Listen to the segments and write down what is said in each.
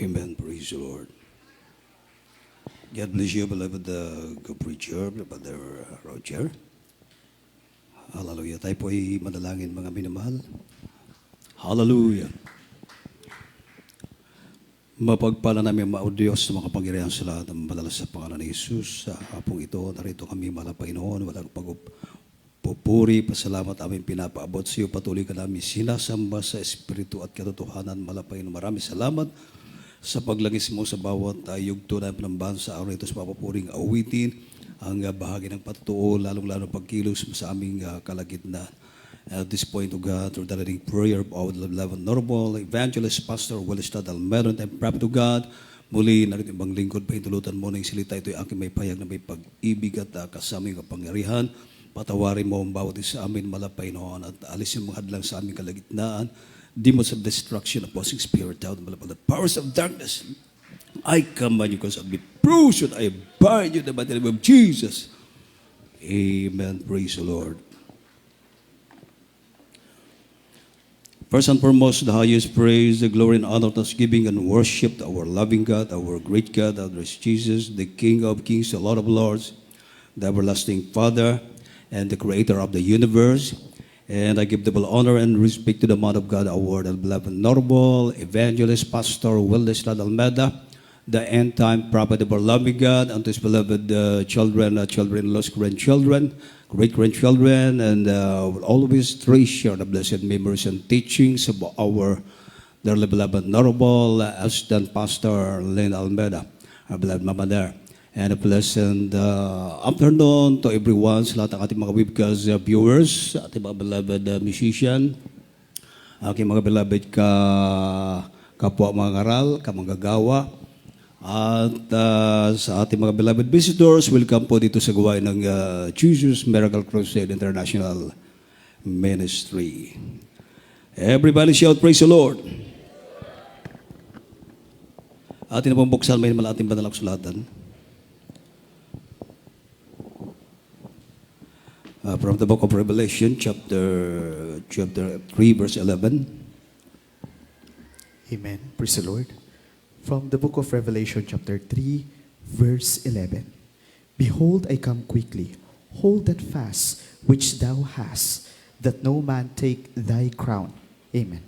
Amen. Praise the Lord. God bless you, beloved preacher, Brother Roger. Hallelujah. Tayo po ay manalangin, mga minamahal. Hallelujah. Mapagpala namin mga Diyos sa mga kapangyarihan sa lahat ng madalas sa pangalan ni Jesus. Sa hapong ito, narito kami mga Panginoon, walang pagpupuri, pasalamat aming pinapaabot sa iyo. Patuloy ka namin sinasamba sa Espiritu at katotohanan. Malapay na maraming salamat sa paglangis mo sa bawat yugto na pinambahan sa araw ito sa papapuring awitin, ang bahagi ng patutuo, lalong-lalo pagkilos sa aming kalagitnaan. At this point, O God, through the leading prayer of our beloved Honorable Evangelist Pastor Welestad Almeron, and prophet to God, muli narito ibang lingkod pa intulutan mo ng silita. Ito'y aking may payag na may pag-ibig at kasaming kapangyarihan. Patawarin mo ang bawat isa amin, malapay noon, at alisin mo hadlang sa aming kalagitnaan. Demons of destruction, opposing spirit, out the powers of darkness. I command you because of the bruised, I bind you in the mighty name of Jesus. Amen. Praise the Lord. First and foremost, the highest praise, the glory and honor, thanksgiving and worship to our loving God, our great God, our Jesus, the King of kings, the Lord of lords, the everlasting Father, and the Creator of the universe. And I give double honor and respect to the man of God, our beloved Honorable Evangelist Pastor Welestad Almeron, the end-time prophet of our loving God, and to his beloved children-in-laws, grandchildren, great-grandchildren, and will always treasure the blessed memories and teachings of our dearly beloved Honorable Assistant Pastor Len Almeron, our beloved Mama there. And a pleasant afternoon to everyone, sa lahat ng ating mga webcast viewers, ating mga beloved musician, aking mga beloved kapwa mga ngaral, kamanggagawa, at sa ating mga beloved visitors, welcome po dito sa gawain ng Jesus Miracle Crusade International Ministry. Everybody shout, praise the Lord. Atin na pong buksan, may naman ating banal na kasulatan. From the book of Revelation, chapter 3, verse 11. Amen. Praise the Lord. From the book of Revelation, chapter 3, verse 11. Behold, I come quickly. Hold that fast which thou hast, that no man take thy crown. Amen.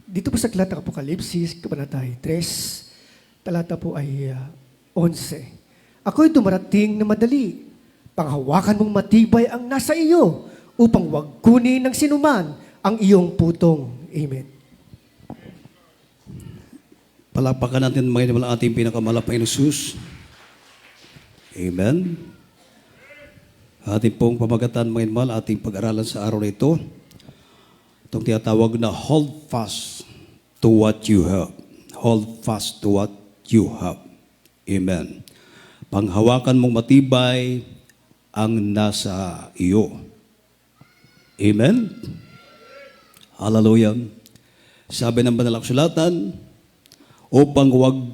Dito po sa aklat ng Apokalipsis, Kabanata 3, talata po ay 11. Ako'y dumarating na madali. Panghawakan mong matibay ang nasa iyo upang wag kunin ng sinuman ang iyong putong. Amen. Palapakan natin mga inamang ating pinakamalapay na Jesus. Amen. Ating pong pamagatan mga inamang ating pag-aralan sa araw na ito. Itong tinatawag na hold fast to what you have. Hold fast to what you have. Amen. Panghawakan mong matibay ang nasa iyo. Amen? Hallelujah. Sabi ng banal na kasulatan, upang huwag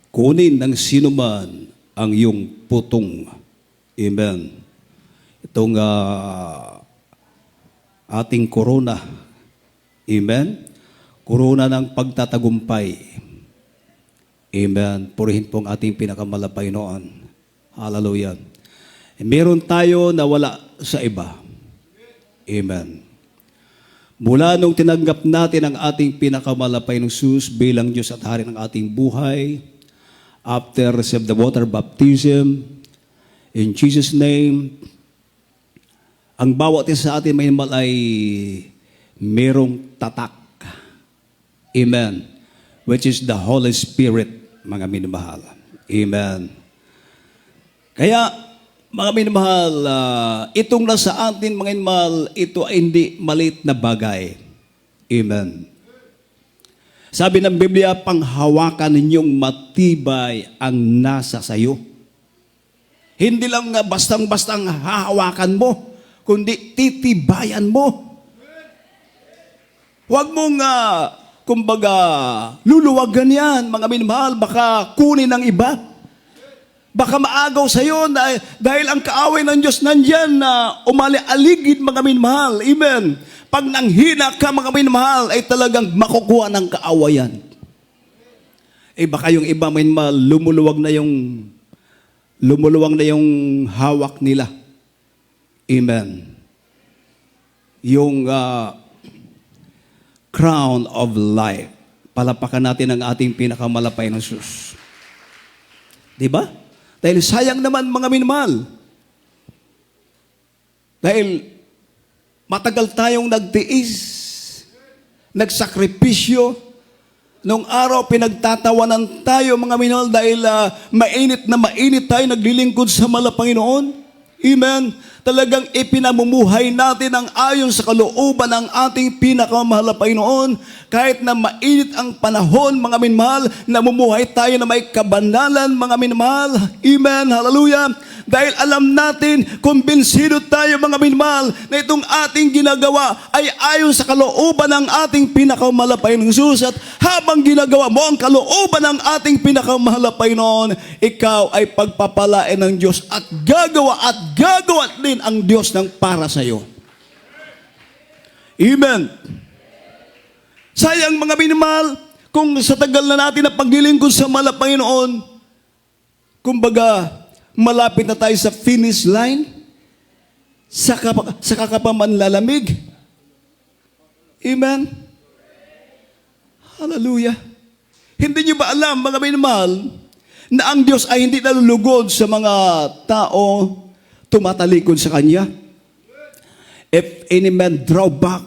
kunin ng sinuman ang iyong putong. Amen. Itong ating korona. Amen? Korona ng pagtatagumpay. Amen. Purihin po ang ating pinakamalapay noon. Hallelujah. Meron tayo na wala sa iba. Amen. Mula nung tinanggap natin ang ating pinakamalapay ng Jesus bilang Diyos at Hari ng ating buhay, after receive the water baptism, in Jesus' name, ang bawat isa sa atin may ay merong tatak. Amen. Which is the Holy Spirit, mga minamahal. Amen. Kaya, mga minamahal, itong nasa atin, mga minamahal, ito ay hindi maliit na bagay. Amen. Sabi ng Biblia, panghawakan ninyong matibay ang nasa sayo. Hindi lang bastang-bastang hahawakan mo, kundi titibayan mo. Huwag mong kumbaga, luluwagan yan, mga minamahal, baka kunin ng iba. Baka maagaw sa iyo dahil ang kaaway ng Diyos nandyan na umali-aligid mga minmahal. Amen. Pag nanghina ka mga minmahal ay talagang makukuha ng kaawayan. Baka yung iba minmahal, lumuluwag na yung hawak nila. Amen. Yung crown of life. Palapakan natin ang ating pinakamalapay na Diyos. Diba? Dahil sayang naman mga minmahal. Dahil matagal tayong nagtiis, nagsakripisyo. Nung araw, pinagtatawanan tayo mga minmahal dahil mainit na mainit tayo naglilingkod sa Panginoon. Amen. Talagang ipinamumuhay natin ang ayon sa kalooban ng ating pinakamahal na Panginoon. Kahit na mainit ang panahon, mga minmahal, namumuhay tayo na may kabanalan, mga minmahal. Amen. Hallelujah. Dahil alam natin, kumbinsido tayo mga minmahal, na itong ating ginagawa ay ayon sa kalooban ng ating pinakamahal na Panginoon Jesus. At habang ginagawa mo ang kalooban ng ating pinakamahal na Panginoon, ikaw ay pagpapalain ng Diyos at gagawa din ang Diyos ng para sa iyo. Amen. Sayang mga minmahal, kung sa tagal na natin na paglilingkod sa mahal na Panginoon, kumbaga, malapit na tayo sa finish line, sa kakapamanlalamig. Amen. Hallelujah. Hindi niyo ba alam, mga minmahal, na ang Diyos ay hindi nalulugod sa mga tao tumatalikod sa Kanya? If any man draw back,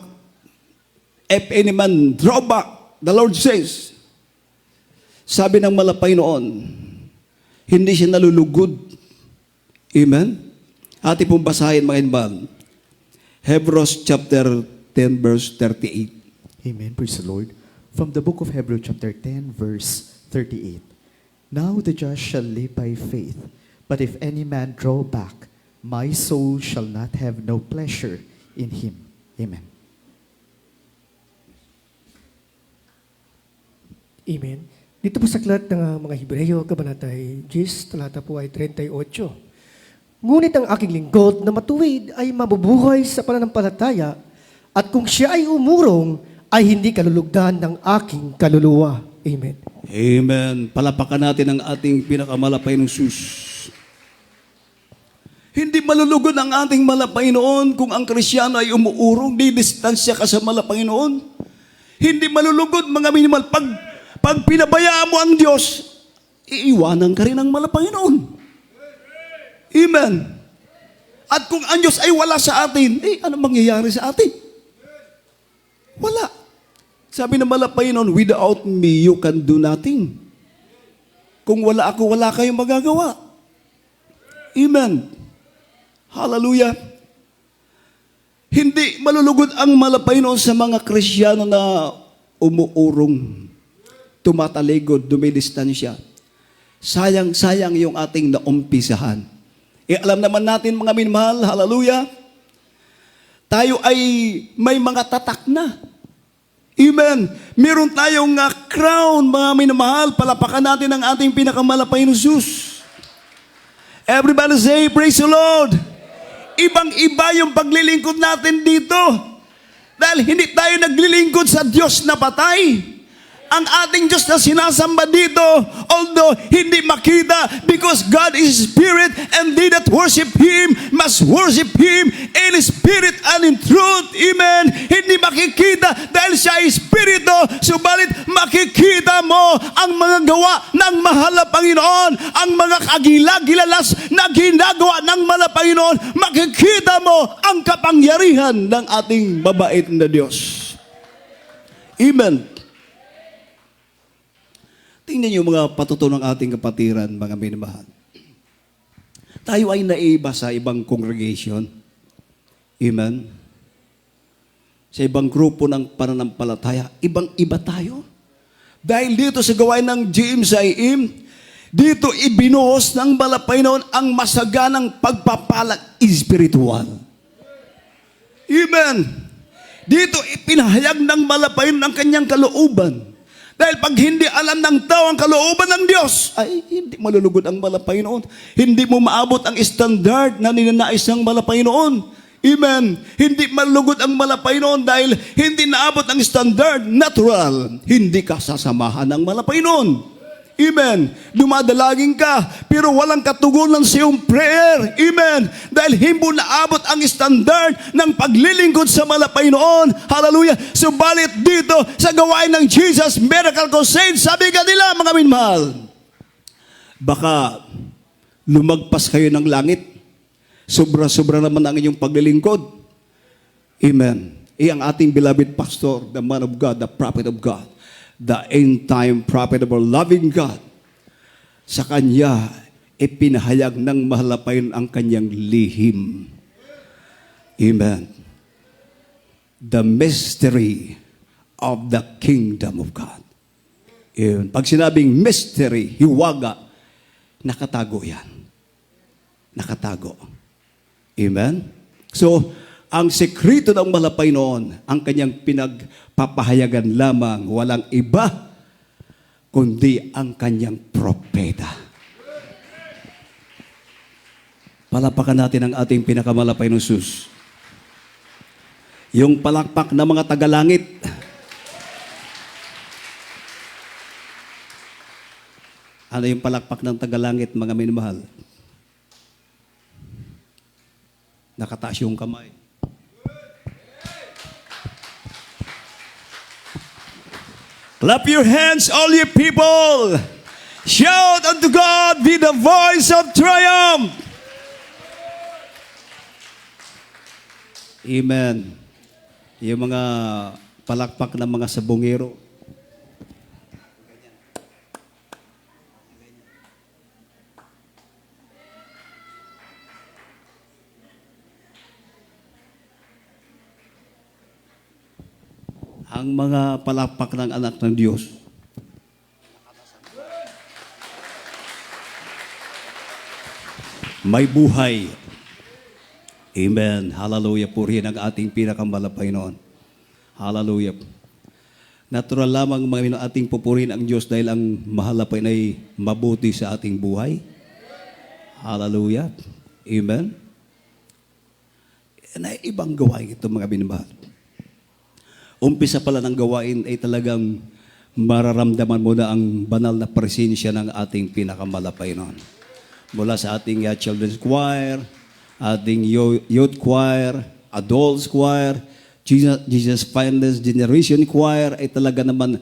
the Lord says, sabi ng malapay noon, hindi siya nalulugod. Amen? Ating pong basahin mga inbal. Hebrews chapter 10 verse 38. Amen. Praise the Lord. From the book of Hebrews chapter 10 verse 38. Now the just shall live by faith, but if any man draw back, my soul shall not have no pleasure in him. Amen. Amen. Dito po sa aklat ng mga Hebreyo, Kabanata 10, talata po ay 38. Ngunit ang aking lingkod na matuwid ay mabubuhay sa pananampalataya, at kung siya ay umurong, ay hindi kalulugdan ng aking kaluluwa. Amen. Amen. Palapakan natin ang ating pinakamalapay ng sus. Hindi malulugod ang ating Panginoon kung ang Krisyano ay umuurong, di distansya ka sa Panginoon. Hindi malulugod mga minimal. Pag pinabayaan mo ang Diyos, iiwanan ka rin ng Panginoon. Amen. At kung ang Diyos ay wala sa atin, ano mangyayari sa atin? Wala. Sabi ng Panginoon, without me, you can do nothing. Kung wala ako, wala kayong magagawa. Amen. Hallelujah. Hindi malulugod ang Panginoon sa mga Krisyano na umuurong, tumataligod, dumidistansya. Sayang yung ating naumpisahan. Alam naman natin mga minmahal, hallelujah, tayo ay may mga tatak na. Amen. Meron tayong crown, mga minmahal, palapakan natin ang ating pinakamalapay na Jesus. Everybody say, praise the Lord. Ibang-iba yung paglilingkod natin dito. Dahil hindi tayo naglilingkod sa Diyos na patay. Ang ating Diyos na sinasamba dito, although hindi makita, because God is Spirit, and they that worship Him must worship Him in Spirit and in truth. Amen. Hindi makikita dahil siya ay Espiritu, subalit makikita mo ang mga gawa ng mahal na Panginoon, ang mga kagilagilalas na ginagawa ng mahal na Panginoon. Makikita mo ang kapangyarihan ng ating mabait na Diyos. Amen. Tingnan niyo mga patutunang ating kapatiran, mga minamahal. Tayo ay naiba sa ibang congregation. Amen. Sa ibang grupo ng pananampalataya, ibang-iba tayo. Dahil dito sa gawain ng GMCIM, dito ibinuhos ng Panginoon ang masaganang pagpapalag espiritual. Amen. Dito ipinahayag ng Panginoon ang kanyang kalooban. Dahil pag hindi alam ng tao ang kalooban ng Diyos, ay hindi malulugod ang malapay noon. Hindi mo maabot ang standard na ninanais ng malapay noon. Amen. Hindi malugod ang malapay noon dahil hindi naabot ang standard natural. Hindi ka sasamahan ng malapay noon. Amen. Dumadalagin ka, pero walang katugunan sa iyong prayer. Amen. Dahil hindi mo naabot ang standard ng paglilingkod sa malapay noon. Hallelujah. Subalit dito sa gawain ng Jesus Miracle Crusade, sabi ka nila, mga minmahal, baka lumagpas kayo ng langit. Sobra-sobra naman ang inyong paglilingkod. Amen. Ang ating beloved pastor, the man of God, the prophet of God, the end-time prophet of our loving God, sa kanya ipinahayag ng mahalapayon ang kanyang lihim. Amen. The mystery of the kingdom of God. Amen. Pag sinabing mystery, hiwaga, nakatago yan. Nakatago. Amen? So, ang sekreto ng malapay noon, ang kanyang pinagpapahayagan lamang, walang iba, kundi ang kanyang propeta. Palapakan natin ang ating pinakamalapay ng sus. Yung palakpak ng mga tagalangit. Ano yung palakpak ng tagalangit, mga minamahal? Nakataas yung kamay. Clap your hands, all you people. Shout unto God with the voice of triumph. Amen. Yung mga palakpak ng mga sabongero. Ang mga palakpak ng anak ng Diyos. May buhay. Amen. Hallelujah. Purihin ang ating pinakamalapay noon. Hallelujah. Natural lamang mga ating pupurihin ang Diyos dahil ang mahalapay ay mabuti sa ating buhay. Hallelujah. Amen. Na ibang gawain ito, mga binabahal. Umpisa pala ng gawain ay talagang mararamdaman mo na ang banal na presensya ng ating pinakamalapay noon. Mula sa ating children's choir, ating youth choir, adults choir, Jesus Finest Generation Choir, ay talaga naman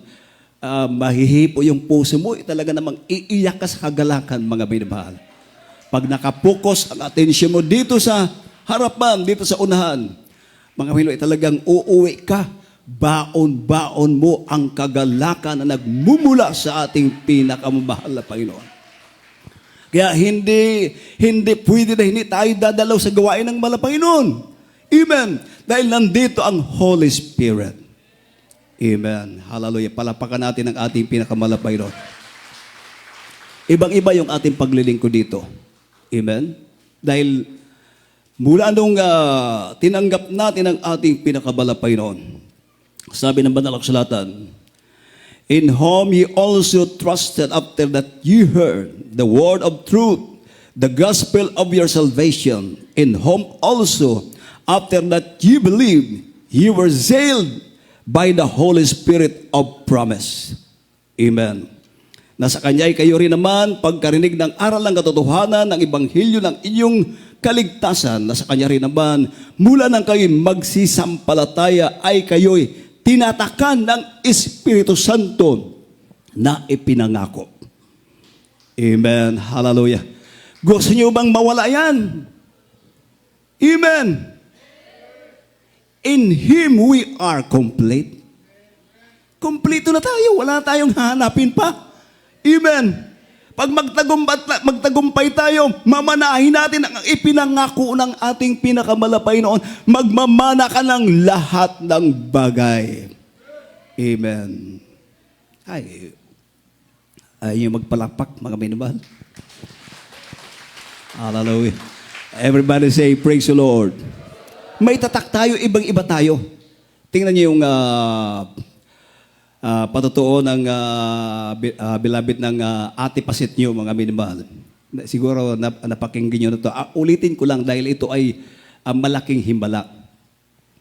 mahihipo yung puso mo, ay talaga namang iiyak ka sa kagalakan, mga binabahal. Pag nakapokus ang atensyon mo dito sa harapan, dito sa unahan, mga Pinoy, talagang uuwi ka. Baon-baon mo ang kagalakan na nagmumula sa ating pinakamamahal na Panginoon. Kaya hindi pwede na hindi tayo dadalaw sa gawain ng Panginoon. Amen. Dahil nandito ang Holy Spirit. Amen. Hallelujah. Palapakan natin ang ating pinakamalapay Panginoon. Ibang-iba yung ating paglilingkod dito. Amen. Dahil mula nung tinanggap natin ang ating pinakamalapay Panginoon, sabi ng banal na kasulatan, in whom ye also trusted after that you heard the word of truth, the gospel of your salvation, in whom also after that you believed, you were sealed by the Holy Spirit of promise. Amen. Nasa Kanya'y kayo rin naman pagkarinig ng aral ng katotohanan ng Ebanghelyo ng inyong kaligtasan. Nasa Kanya rin naman, mula nang kayo'y magsisampalataya ay kayo'y tinatakan ng Espiritu Santo na ipinangako. Amen. Hallelujah. Gusto niyo bang mawala yan? Amen. In Him we are complete. Kompleto na tayo. Wala tayong hahanapin pa. Amen. Pag magtagumpay tayo, mamanahin natin ang ipinangako ng ating pinakamalapay noon. Magmamana ka ng lahat ng bagay. Amen. Ay yung magpalakpak, mga minamahal. Hallelujah. Everybody say, praise the Lord. May tatak tayo, ibang-iba tayo. Tingnan niyo yung patotoo ng beloved ng Ate Pasit nyo, mga minamahal. Siguro napakinggan nyo na ito. Ulitin ko lang dahil ito ay malaking himala.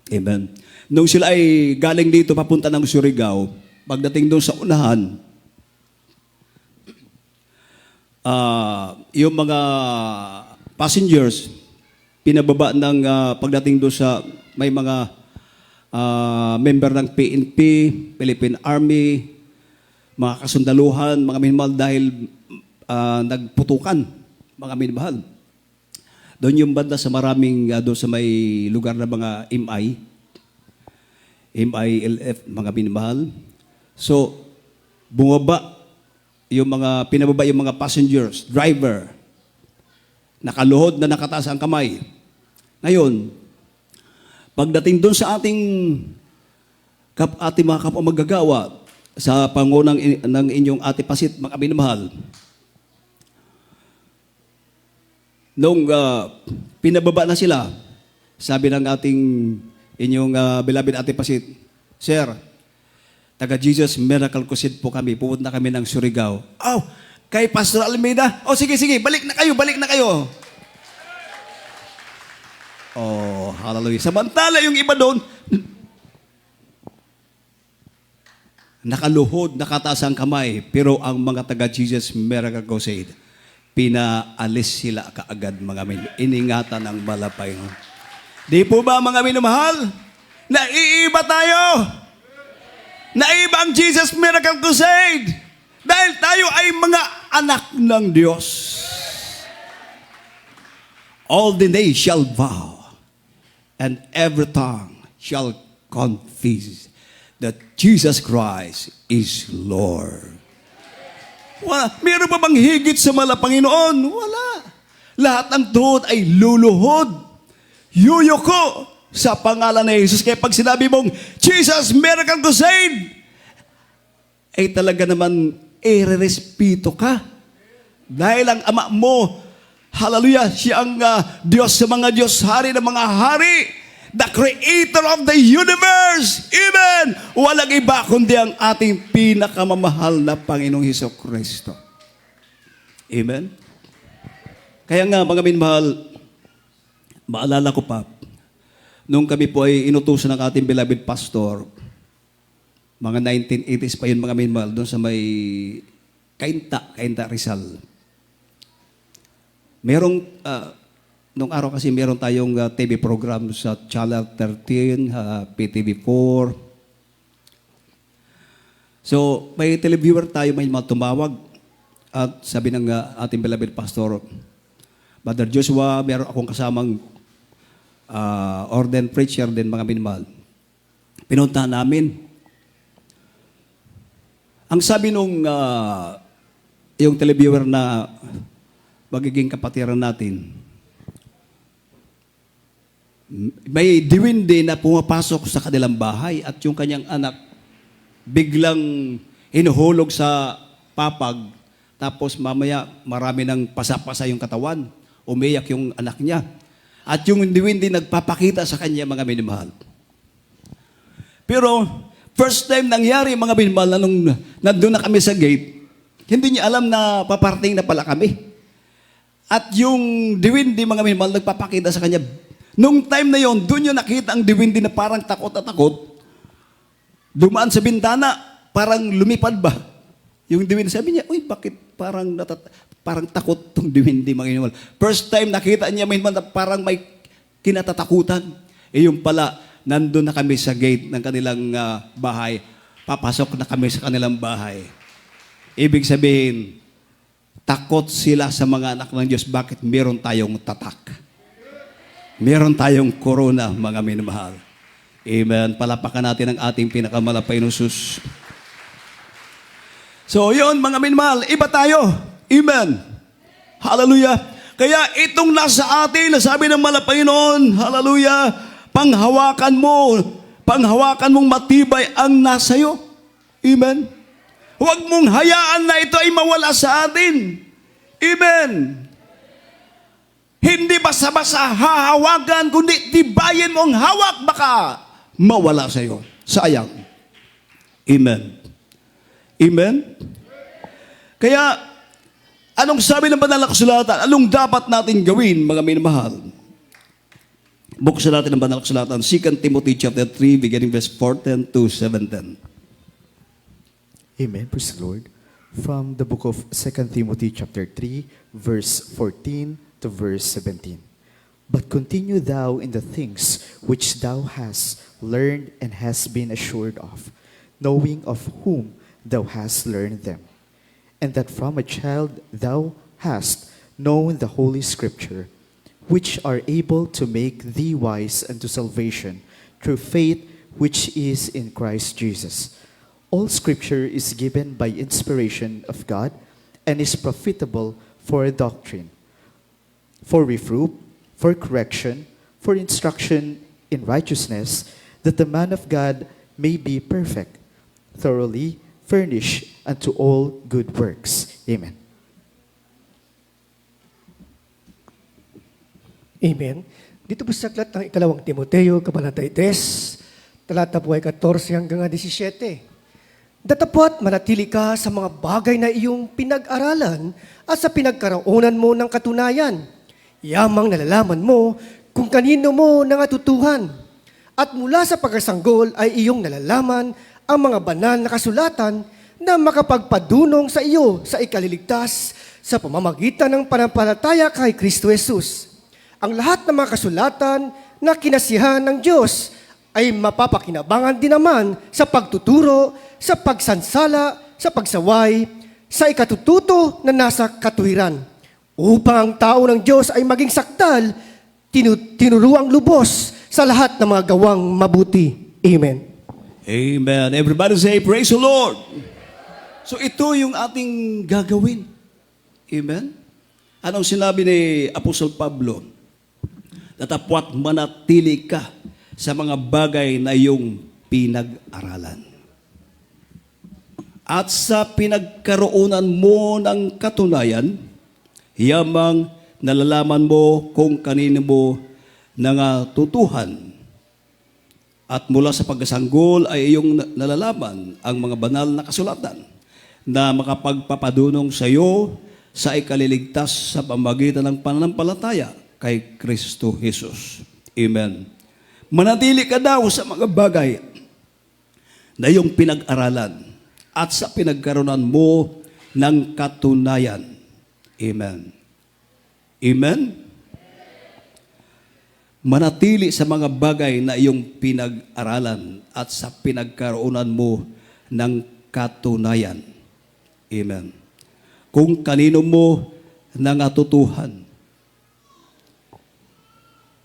Amen. Nung sila ay galing dito papunta ng Surigao, pagdating doon sa unahan, yung mga passengers, pinababa ng pagdating doon sa may mga member ng PNP, Philippine Army, mga kasundaluhan, mga minamahal dahil nagputukan, mga minamahal. Doon yung banda sa maraming, doon sa may lugar na mga MILF, mga minamahal. So, pinababa yung mga passengers, driver, nakaluhod na nakataas ang kamay. Ngayon, pagdating doon sa ating mga kapwa magagawa, sa pangunang ng inyong Ate Pasit, mga minamahal, nung pinababa na sila, sabi ng inyong beloved Ate Pasit, Sir, taga Jesus Miracle Crusade po kami, pupunta kami ng Surigao. Oh, kay Pastor Almeida? Oh, sige, balik na kayo. Oh, hallelujah. Samantala yung iba doon, nakaluhod, nakataas ang kamay, pero ang mga taga Jesus Miracle Crusade, pinaalis sila kaagad, mga iningatan ng malapay. Di po ba, mga minamahal? Naiiba tayo. Naiba ang Jesus Miracle Crusade. Dahil tayo ay mga anak ng Diyos. All the nations shall bow, and every tongue shall confess that Jesus Christ is Lord. Meron pa bang higit sa Panginoon? Wala. Lahat ng tuhod ay luluhod. Yuyuko sa pangalan ni Jesus. Kaya pag sinabi mong Jesus Miracle Crusade, ay talaga naman irerespeto ka. Dahil ang ama mo, hallelujah, siya ang Diyos sa mga Diyos, hari ng mga hari, the creator of the universe. Amen. Walang iba kundi ang ating pinakamamahal na Panginoong Hesukristo. Amen. Kaya nga, mga minamahal, maalala ko pa, nung kami po ay inutusan ng ating beloved pastor, mga 1980s pa yun, mga minamahal, doon sa may Cainta Rizal. Merong, nung araw kasi meron tayong TV program sa Channel 13, PTV4. So, may televiewer tayo, may mga tumawag. At sabi ng ating beloved pastor, Brother Joshua, meron akong kasamang ordained preacher din, mga minamahal. Pinuntahan namin. Ang sabi nung yung televiewer na magiging kapatiran natin, may diwindi na pumapasok sa kanilang bahay at yung kanyang anak biglang hinuhulog sa papag, tapos mamaya marami ng pasapasa yung katawan, umiyak yung anak niya. At yung diwindi nagpapakita sa kanya, mga minamahal. Pero first time nangyari, mga minamahal, na nung nandun na kami sa gate, hindi niya alam na paparting na pala kami. At yung diwindi, mga minamahal, nagpapakita sa kanya. Nung time na yon, doon yung nakita ang diwindi na parang takot na takot. Dumaan sa bintana, parang lumipad ba? Yung diwindi, sabi niya, uy, bakit parang takot tong diwindi, mga minamahal. First time nakita niya, minamahal, na parang may kinatatakutan. Yung pala, nandun na kami sa gate ng kanilang bahay. Papasok na kami sa kanilang bahay. Ibig sabihin, takot sila sa mga anak ng Diyos. Bakit? Meron tayong tatak. Meron tayong corona, mga minamahal. Amen. Palapakan natin ang ating pinakamalapay na Sus. So, yun, mga minamahal, iba tayo. Amen. Hallelujah. Kaya itong nasa atin, nasabi ng malapay noon, hallelujah, panghawakan mong matibay ang nasa iyo. Amen. Huwag mong hayaan na ito ay mawala sa atin. Amen. Hindi basta-basta hahawakan, kundi tibayin mong hawak, baka mawala sa iyo. Sayang. Amen. Amen? Kaya, anong sabi ng banal na kasulatan? Anong dapat natin gawin, mga minamahal? Buksan natin ang banal na kasulatan, 2 Timothy chapter 3, beginning verse 14 to 17. Amen. Praise the Lord. From the book of 2 Timothy chapter 3, verse 14 to verse 17. But continue thou in the things which thou hast learned and hast been assured of, knowing of whom thou hast learned them, and that from a child thou hast known the Holy Scripture, which are able to make thee wise unto salvation through faith which is in Christ Jesus. All Scripture is given by inspiration of God and is profitable for doctrine, for reproof, for correction, for instruction in righteousness, that the man of God may be perfect, thoroughly furnished unto all good works. Amen. Amen. Dito po sa aklat ng ikalawang Timoteo, kabanata 3, talata po ay 14 hanggang 17. Datapwat manatili ka sa mga bagay na iyong pinag-aralan at sa pinagkaroonan mo ng katunayan. Yamang nalalaman mo kung kanino mo nangatutuhan. At mula sa pagkasanggol ay iyong nalalaman ang mga banal na kasulatan na makapagpadunong sa iyo sa ikaliligtas sa pamamagitan ng panampalataya kay Kristo Jesus. Ang lahat ng mga kasulatan na kinasihan ng Diyos ay mapapakinabangan din naman sa pagtuturo, sa pagsansala, sa pagsaway, sa ikatututo na nasa katuwiran. Upang ang tao ng Diyos ay maging sakdal, tinuruang lubos sa lahat ng mga gawang mabuti. Amen. Amen. Everybody say, praise the Lord. So ito yung ating gagawin. Amen? Anong sinabi ni Apostol Pablo? Datapwat manatili ka sa mga bagay na iyong pinag-aralan. At sa pinagkaroonan mo ng katunayan, yamang nalalaman mo kung kanino mo nangatutuhan. At mula sa pagkasanggol ay iyong nalalaman ang mga banal na kasulatan na makapagpapadunong sa iyo sa ikaliligtas sa pamagitan ng pananampalataya kay Kristo Jesus. Amen. Manatili ka daw sa mga bagay na iyong pinag-aralan at sa pinagkaroon mo ng katunayan. Amen. Amen? Manatili sa mga bagay na iyong pinag-aralan at sa pinagkaroonan mo ng katunayan. Amen. Kung kanino mo nangatutuhan.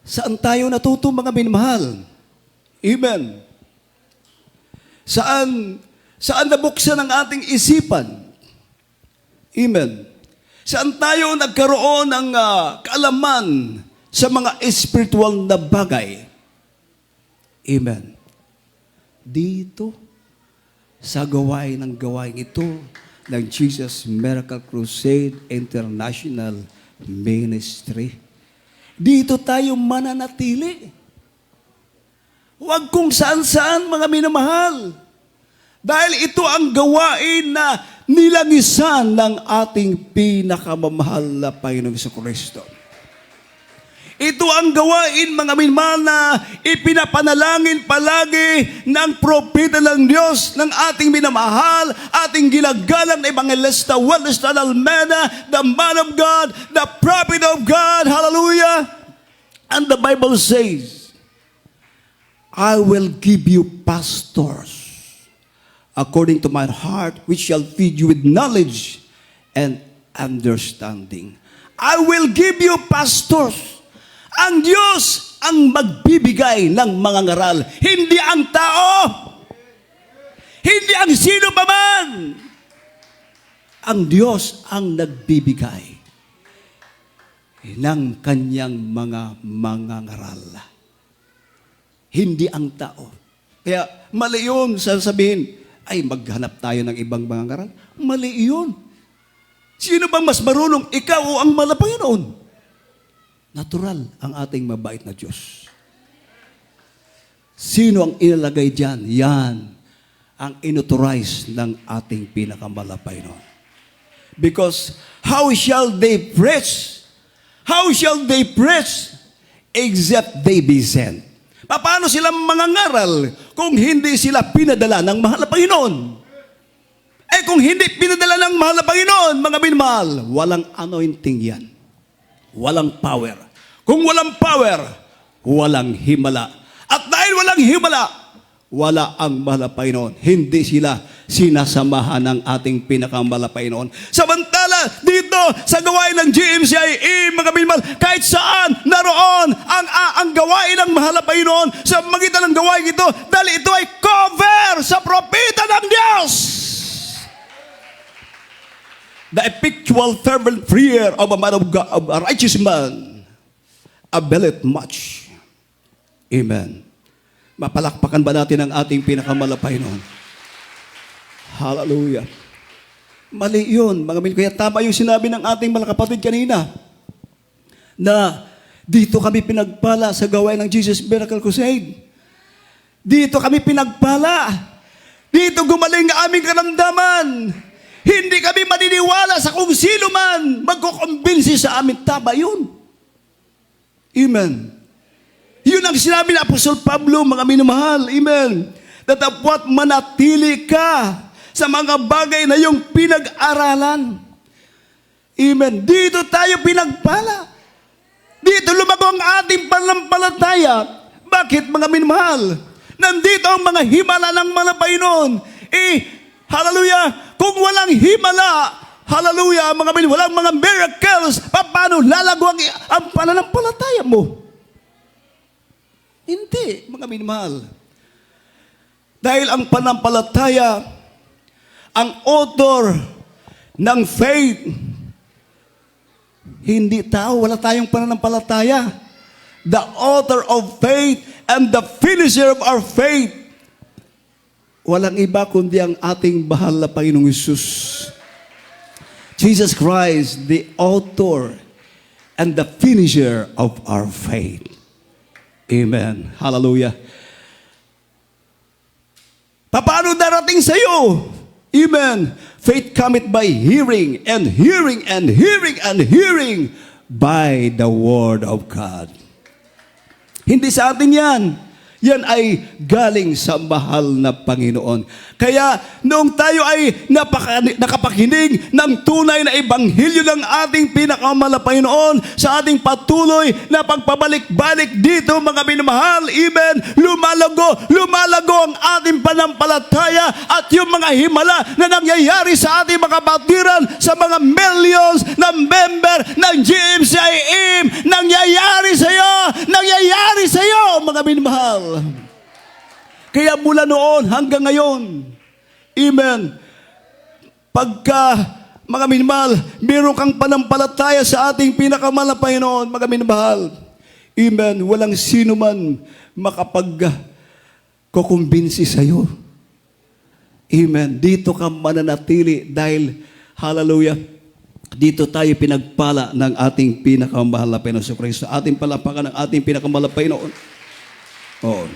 Saan tayo natuto, mga minamahal? Amen. Saan nabuksan ang ating isipan? Amen. Saan tayo nagkaroon ng kaalaman sa mga spiritual na bagay? Amen. Dito, sa gawain ito ng Jesus Miracle Crusade International Ministry. Dito tayo mananatili. Huwag kung saan-saan, mga minamahal. Dahil ito ang gawain na nilangisan ng ating pinakamamahal na Panginoong Kristo. Ito ang gawain, mga minamahal, na ipinapanalangin palagi ng propeta ng Diyos, ng ating minamahal, ating ginagalang na Evangelista Juan Estrada Almeda, the man of God, the prophet of God. Hallelujah! And the Bible says, I will give you pastors according to my heart, which shall feed you with knowledge and understanding. I will give you pastors. Ang Diyos ang magbibigay ng mga ngaral, hindi ang tao, hindi ang sino pa man. Ang Diyos ang nagbibigay ng kanyang mga ngaral. Hindi ang tao. Kaya mali yun, sasabihin, ay maghanap tayo ng ibang mga ngaral. Mali yun. Sino bang mas marunong, ikaw o ang Panginoon? Natural ang ating mabait na Diyos. Sino ang ilalagay dyan? Yan ang inauthorize ng ating pinakamalapay noon. Because how shall they preach? How shall they preach except they be sent? Paano sila mangangaral kung hindi sila pinadala ng mahal na Panginoon? Kung hindi pinadala ng mahal na Panginoon, mga minamahal, walang anointing yan. Walang power. Kung walang power, walang himala. At dahil walang himala, wala ang mahal na Panginoon. Hindi sila sinasamahan ng ating pinakamahal na Panginoon. Samantala, dito sa gawain ng GMCIE, mga minamahal, kahit saan naroon ang gawain ng mahal na Panginoon sa magitan ng gawain ito, dahil ito ay cover sa propeta ng Diyos. The effectual fervent prayer of a man of God, of a righteous man, availeth much. Amen. Mapalakpakan ba natin ang ating pinakamalapay noon? Hallelujah. Mali yun, mga min. Kaya tama yung sinabi ng ating mga kapatid kanina, na dito kami pinagpala sa gawain ng Jesus Miracle Crusade. Dito kami pinagpala. Dito gumaling ang aming karamdaman. Hindi kami maniniwala sa kung sino man magkukumbinsi sa amin. Tama yun. Amen. Yun ang sinabi ng Apostol Pablo, mga minamahal. Amen. Datapwat manatili ka sa mga bagay na yung pinag-aralan. Amen. Dito tayo pinagpala. Dito lumago ang ating pananampalataya. Bakit, mga minamahal? Nandito ang mga himala ng mga Panginoon. Hallelujah. Kung walang himala, hallelujah, mga minamahal, walang mga miracles, paano lalago ang pananampalataya mo? Hindi, mga minamahal. Dahil ang pananampalataya, ang author ng faith, hindi tao, wala tayong pananampalataya. The author of faith and the finisher of our faith, walang iba kundi ang ating bahal na Panginoong Hesus. Jesus Christ, the author and the finisher of our faith. Amen. Hallelujah. Paano darating sa iyo? Amen. Faith cometh by hearing, and hearing, and hearing, and hearing by the word of God. Hindi sa atin yan. Yan ay galing sa mahal na Panginoon. Kaya noong tayo ay nakapakinig ng tunay na ebanghelyo ng ating pinakamahal na Panginoon sa ating patuloy na pagpabalik-balik dito, mga minamahal, amen, lumalago ang ating panampalataya at yung mga himala na nangyayari sa ating mga batiran, sa mga millions na member ng GMCIE, nangyayari sa iyo, mga minamahal. Kaya mula noon hanggang ngayon, amen, pagka, mga minamahal, meron kang panampalataya sa ating pinakamahal na Panginoon, mga minamahal, amen, walang sino man makapag-kukumbinsi sa iyo. Amen. Dito ka mananatili dahil, hallelujah, dito tayo pinagpala ng ating pinakamahal na Panginoon sa Kristo. Ating palapakan ng ating pinakamahal na Panginoon. Oo.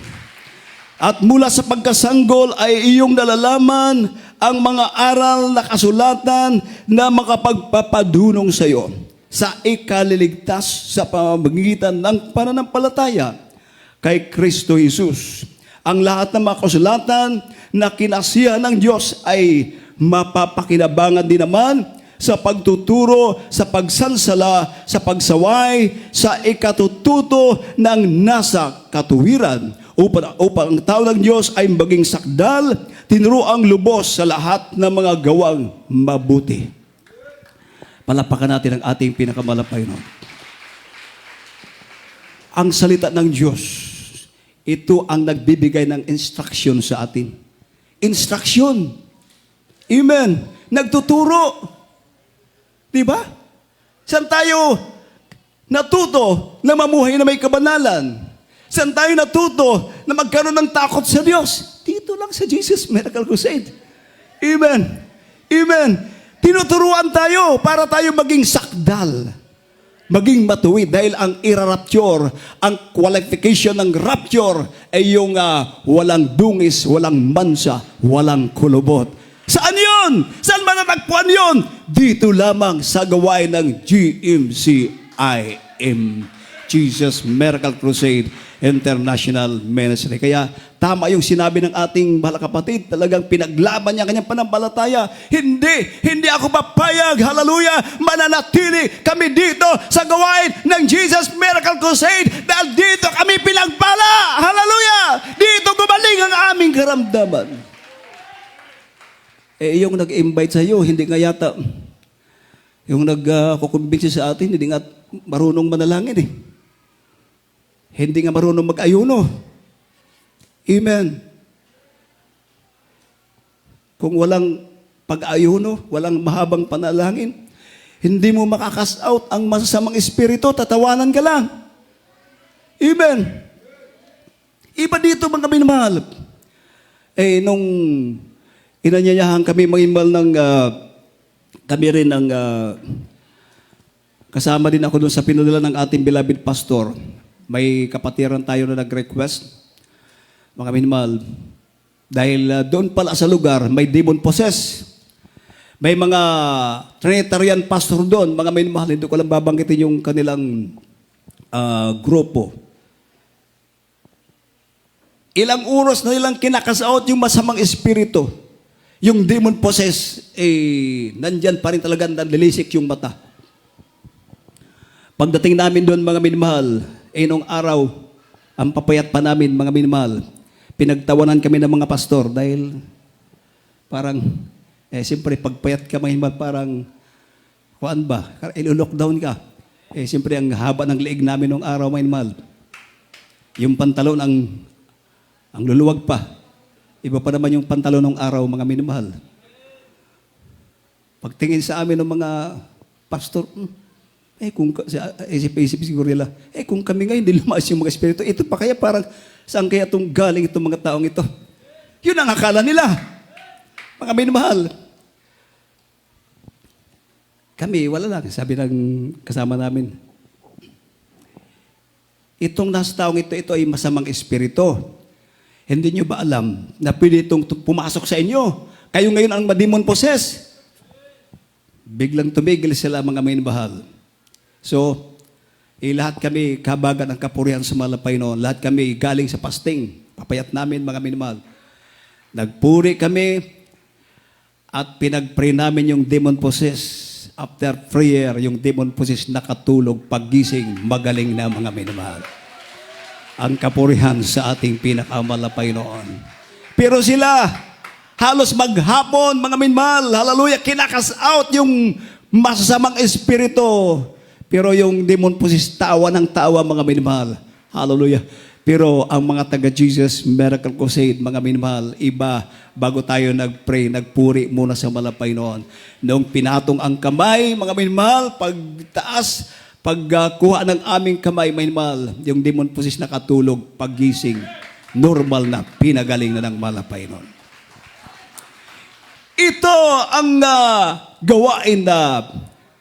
At mula sa pagkasanggol ay iyong nalalaman ang mga aral na kasulatan na makapagpapadunong sa iyo sa ikaliligtas sa pamamagitan ng pananampalataya kay Kristo Jesus. Ang lahat ng mga kasulatan na kinasihan ng Diyos ay mapapakinabangan din naman sa pagtuturo, sa pagsansala, sa pagsaway, sa ikatututo ng nasa katuwiran upang ang tao ng Diyos ay maging sakdal, tinuruang lubos sa lahat ng mga gawang mabuti. Palapakan natin ang ating pinakamahal na Panginoon. Ang salita ng Diyos, ito ang nagbibigay ng instruction sa atin. Instruction. Amen. Nagtuturo. Diba? Saan tayo natuto na mamuhay na may kabanalan? Saan tayo natuto na magkaroon ng takot sa Diyos? Dito lang sa Jesus Miracle Crusade. Amen. Amen. Tinuturuan tayo para tayo maging sakdal. maging matuwid dahil ang ira-rapture, ang qualification ng rapture ay yung walang dungis, walang mansa, walang kulubot. Saan yun? Saan matatagpuan yun? Dito lamang sa gawain ng GMCIM, Jesus Miracle Crusade International Ministry. Kaya tama yung sinabi ng ating mahal kapatid, talagang pinaglaban niya kanyang pananampalataya. Hindi ako papayag, hallelujah, mananatili kami dito sa gawain ng Jesus Miracle Crusade dahil dito kami pinagpala, hallelujah, dito gumaling ang aming karamdaman. Yung nag-invite sa iyo, hindi nga yata, yung nagkukumbinsi sa atin, hindi nga marunong manalangin eh. Hindi nga marunong mag-ayuno. Amen. Kung walang pag-ayuno, walang mahabang panalangin, hindi mo makakas out ang masasamang espiritu, tatawanan ka lang. Amen. Iba dito mga minamahal. Nung inanyayahan kami mangimbal ng, kami rin ng, kasama din ako doon sa pinadala ng ating beloved pastor. May kapatiran tayo na nag-request, mga minamahal, dahil doon pala sa lugar, may demon possess. May mga Trinitarian pastor doon, mga minamahal, hindi ko lang babanggitin yung kanilang grupo. Ilang oras na nilang kinakasaot yung masamang espiritu. Yung demon possess, nandyan pa rin talaga, nanlilisik yung mata. Pagdating namin doon, mga minamahal, nung araw, ang papayat pa namin, mga minamahal, pinagtawanan kami ng mga pastor dahil parang, siyempre, pagpayat ka, mga minamahal, parang, kuan ba, ilo-lockdown ka. Siyempre, ang haba ng liig namin nung araw, mga minamahal. Yung pantalon, ang luluwag pa. Iba pa naman yung pantalon ng araw, mga minamahal. Pagtingin sa amin ng mga pastor, kung isip siguro nila, kung kami ngayon, hindi lumaas yung mga espiritu, ito pa kaya parang, saan kaya itong galing itong mga taong ito? Yun ang akala nila. Mga minamahal. Kami, wala lang. Sabi ng kasama namin, itong nasa taong ito ay masamang espiritu. Hindi nyo ba alam na pwede itong pumasok sa inyo? Kayo ngayon ang mademon possess. Biglang tumigil sila, mga minamahal. So, lahat kami kabagan ng kapurihan sa malapay noon. Lahat kami galing sa fasting. Papayat namin, mga minamahal. Nagpuri kami at pinagpray namin yung demon possess. After prayer, yung demon possess nakatulog, paggising, magaling na, mga minamahal. Ang kapurihan sa ating pinakamalapay noon. Pero sila, halos maghapon, mga minamahal, hallelujah, kinakas out yung masasamang espiritu. Pero yung demon possess, tawa ng tawa, mga minamahal. Hallelujah. Pero ang mga taga-Jesus Miracle Crusade, mga minamahal, iba, bago tayo nag-pray, nagpuri muna sa malapay noon. Noong pinatong ang kamay, mga minamahal, pagtaas, pagkuha ng aming kamay, minamahal, yung demon possess nakatulog, paggising, normal na, pinagaling na ng malapay noon. Ito ang gawain na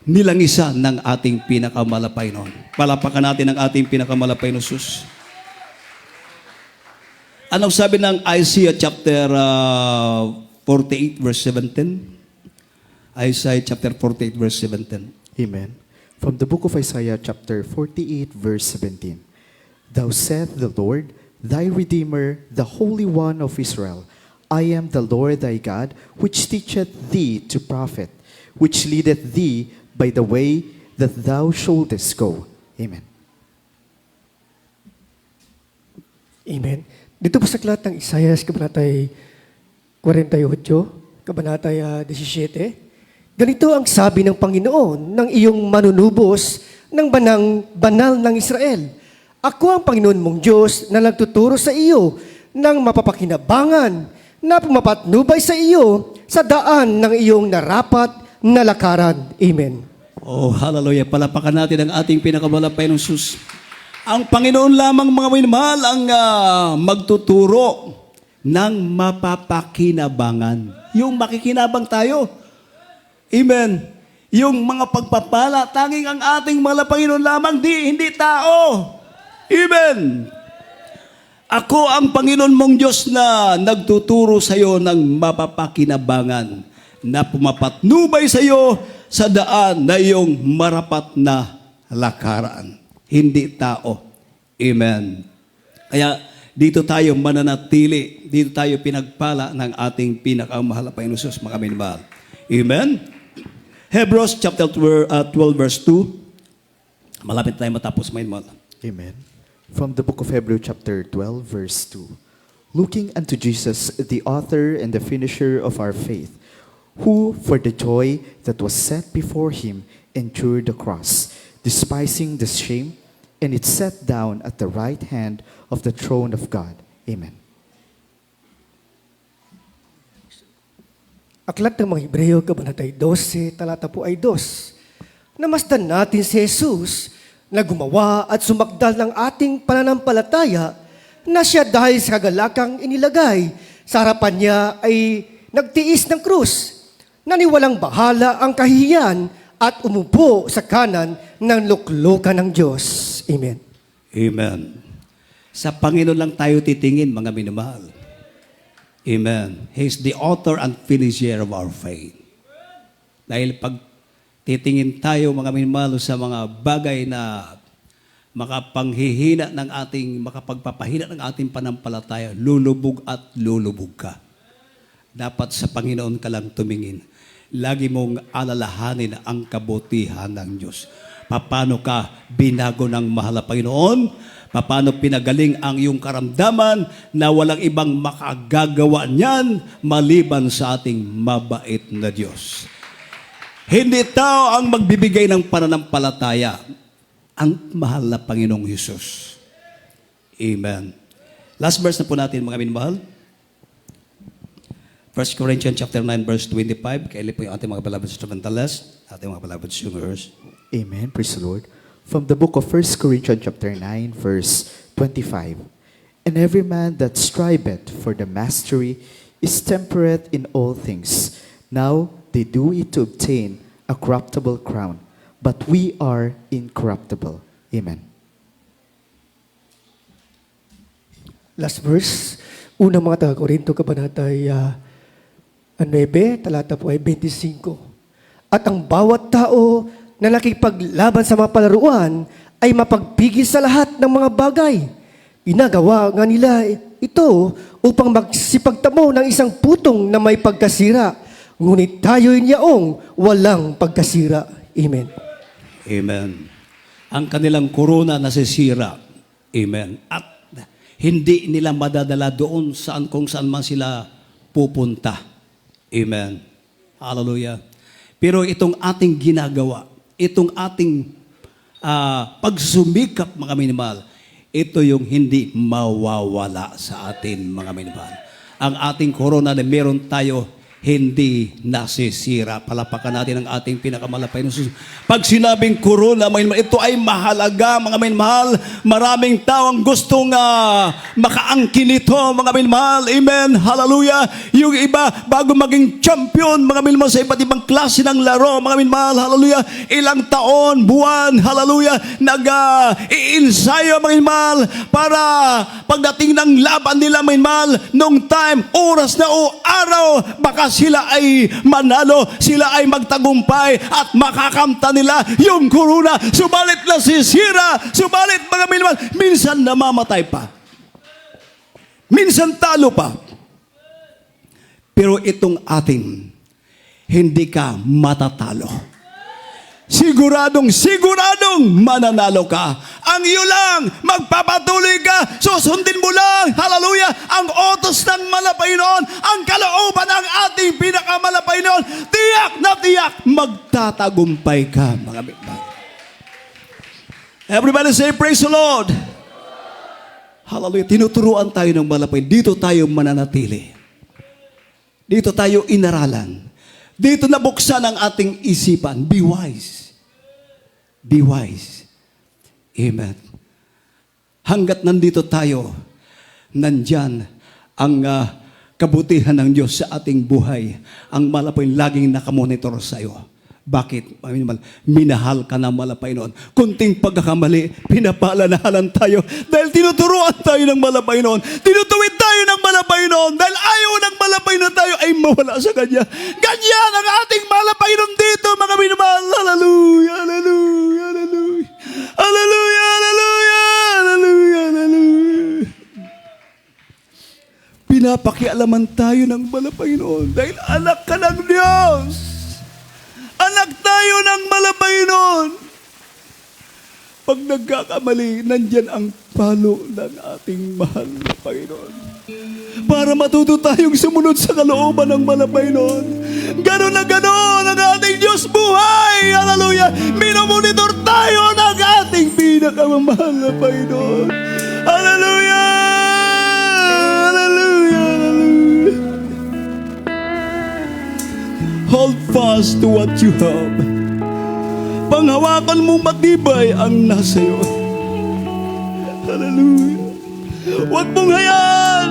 nilangisan ng ating pinakamalapay noon. Palapakan natin ang ating pinakamalapay na Sus. Anong sabi ng Isaiah chapter 48 verse 17? Isaiah chapter 48 verse 17. Amen. From the book of Isaiah chapter 48 verse 17. Thou saith the Lord, thy Redeemer, the Holy One of Israel, I am the Lord thy God, which teacheth thee to prophet, which leadeth thee by the way that thou shouldest go. Amen. Amen. Dito po sa aklat ng Isaiah, kabanatay 48, kabanatay 17, ganito ang sabi ng Panginoon ng iyong manunubos ng banal ng Israel. Ako ang Panginoon mong Diyos na nagtuturo sa iyo ng mapapakinabangan na pumapatnubay sa iyo sa daan ng iyong narapat na lakaran. Amen. Oh, hallelujah. Palapakan natin ang ating pinakamalapay ng Sus. Ang Panginoon lamang, mga minamahal, ang magtuturo ng mapapakinabangan. Yung makikinabang tayo. Amen. Yung mga pagpapala, tanging ang ating mahal na Panginoon lamang, hindi tao. Amen. Ako ang Panginoon mong Diyos na nagtuturo sa iyo ng mapapakinabangan, na pumapatnubay sa iyo sa daan na iyong marapat na lakaran. Hindi tao. Amen. Kaya dito tayo mananatili, dito tayo pinagpala ng ating pinakamahal na Panginoon Jesus, mga minamahal. Amen. Hebrews chapter 12 verse 2. Malapit tayo matapos, mga minamahal. Amen. From the book of Hebrews chapter 12 verse 2. Looking unto Jesus, the author and the finisher of our faith, who for the joy that was set before him endured the cross, despising the shame, and it sat down at the right hand of the throne of God. Amen. Aklat ng mga Hebreo, Kabanatay 12, talata po ay 2. Namasdan natin si Jesus na gumawa at sumakdal ng ating pananampalataya na siya dahil sa kagalakang inilagay sa harapan niya ay nagtiis ng krus, naniwalang bahala ang kahihiyan at umupo sa kanan ng luklukan ng Diyos. Amen. Amen. Sa Panginoon lang tayo titingin, mga minamahal. Amen. He's the author and finisher of our faith. Dahil pag titingin tayo, mga minamahal, sa mga bagay na makapagpapahina ng ating panampalataya, lulubog at lulubog ka. Dapat sa Panginoon ka lang tumingin. Lagi mong alalahanin ang kabutihan ng Diyos. Paano ka binago ng mahal na Panginoon? Paano pinagaling ang iyong karamdaman na walang ibang makagagawa niyan maliban sa ating mabait na Diyos. Hindi tao ang magbibigay ng pananampalataya, ang mahal na Panginoong Hesus. Amen. Last verse na po natin, mga minamahal. 1 Corinthians chapter 9 verse 25. Kaili po yung ating mga beloved instrumentalists, ating mga beloved singers. Amen. Praise the Lord. From the book of 1 Corinthians chapter 9 verse 25. And every man that striveth for the mastery is temperate in all things. Now they do it to obtain a corruptible crown, but we are incorruptible. Amen. Last verse, unang mga taga-Korinto, Kabanatay 9, talata po ay 25. At ang bawat tao na nakipaglaban sa mga palaruan ay mapagpigil sa lahat ng mga bagay. Ginagawa nga nila ito upang magsipagtamo ng isang putong na may pagkasira. Ngunit tayo'y yaong walang pagkasira. Amen. Amen. Ang kanilang korona nasisira. Amen. At hindi nila madadala doon kung saan man sila pupunta. Amen. Hallelujah. Pero itong ating ginagawa, itong ating pagsumikap, mga minamahal, ito yung hindi mawawala sa atin, mga minamahal. Ang ating korona na meron tayo, hindi nasisira. Palapakan natin ang ating pinakamalapay. Pag sinabing corona, ito ay mahalaga, mga minamahal. Maraming tao ang gustong makaangkin ito, mga minamahal. Amen. Hallelujah. Yung iba, bago maging champion, mga minamahal, sa iba't ibang klase ng laro, mga minamahal. Hallelujah. Ilang taon, buwan, hallelujah, nag-iinsayo, mga minamahal, para pagdating ng laban nila, mga minamahal, nung time, oras na o araw, baka sila ay manalo, sila ay magtagumpay at makakamta nila yung corona. Subalit nasisira, subalit, mga minamahal, minsan namamatay pa. Minsan talo pa. Pero itong ating, hindi ka matatalo. Siguradong mananalo ka. Ang iyo lang, magpapatuloy ka, susundin mo lang, hallelujah, ang utos ng Malapaynon, ang kalooban ng ating pinakamalapaynon, tiyak na tiyak, magtatagumpay ka, mga minamahal. Everybody say, praise the Lord. Hallelujah. Tinuturuan tayo ng malapay. Dito tayo mananatili. Dito tayo inaralan. Dito nabuksan ang ating isipan. Be wise. Be wise. Amen. Hanggat nandito tayo, nandyan ang kabutihan ng Diyos sa ating buhay. Ang malapay laging nakamonitor sa iyo. Bakit? Minahal ka ng Panginoon. Kunting pagkakamali, pinapaalalahanan tayo dahil tinuturuan tayo ng Panginoon. Tinutuwid tayo ng Panginoon dahil ayaw ng Panginoon tayo ay mawala sa Kanya. Ganyan ang ating Panginoon dito, mga minamahal. Hallelujah, hallelujah, hallelujah. Hallelujah, hallelujah, hallelujah, hallelujah. Pinapakialaman tayo ng Panginoon dahil anak ka ng Diyos. Anak tayo ng Panginoon. Pag nagkakamali, nandyan ang palo ng ating mahal na Panginoon. Para matuto tayong sumunod sa kalooban ng Panginoon. Ganon na ganon ang ating Diyos buhay. Hallelujah! Minomonitor tayo ng ating pinakamamahal na Panginoon. Hallelujah! Hallelujah! Hallelujah! Hold fast to what you have. Panghawakan mong matibay ang nasa iyo. Hallelujah. Huwag mong hayaan